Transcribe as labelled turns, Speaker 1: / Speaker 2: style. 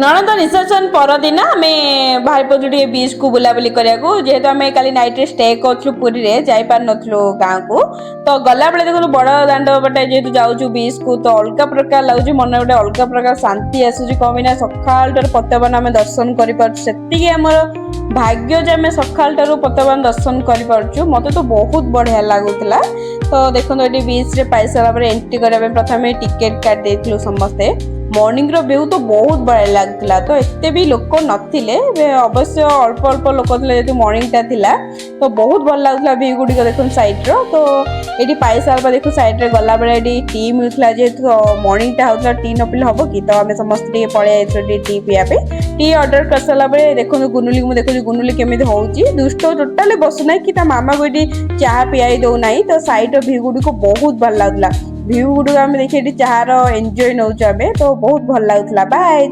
Speaker 1: नणंद रिसेप्शन परदिन आम भाई पौधे बीच को बुलाबुली कराया जेहेतु आम कल नाइट स्टे करूँ पुरी में जापार नु गाँव को तो गला बेले देखो बड़ दाण्ड बटे जेहतु जाऊँ बीच को तो अलग प्रकार लगुच मन गोटे अलग प्रकार शांति आसूँ कमी ना सकाल पतवान आम दर्शन करती आमर भाग्य जे आम सकाल पतवान दर्शन कर मत तो बहुत बढ़िया लगुला। तो देखो ये बीच रे पाई सारा एंट्री करने प्रथम टिकेट काट देथिलु समस्ते मॉर्निंग रो व्यू तो बहुत बढ़िया लगता तो एते भी लोक नथिले अवश्य अल्प अल्प लोक थे जेहतु मॉर्निंग टा थिला तो बहुत भल लगता व्यू गुड़ी देखो साइड रो तो ये पाई सारा देखो साइड रे गला बेले टी मिलता जेहतु मॉर्निंग टा होता टी न पीले हम कि तो आम समस्त पलि टी पीवा टी ऑर्डर कर सारा देखो गुनुली मुझे देखो गुनुली केमी होची दुष्ट टोटाली बसुना कि मामा को ये चाह पियाई दौना तो साइड व्यू गुड़ी को बहुत भल लगला व्यू गुड़ आम देखिए चाह एंजॉय नौ तो बहुत भल लगुला बाय।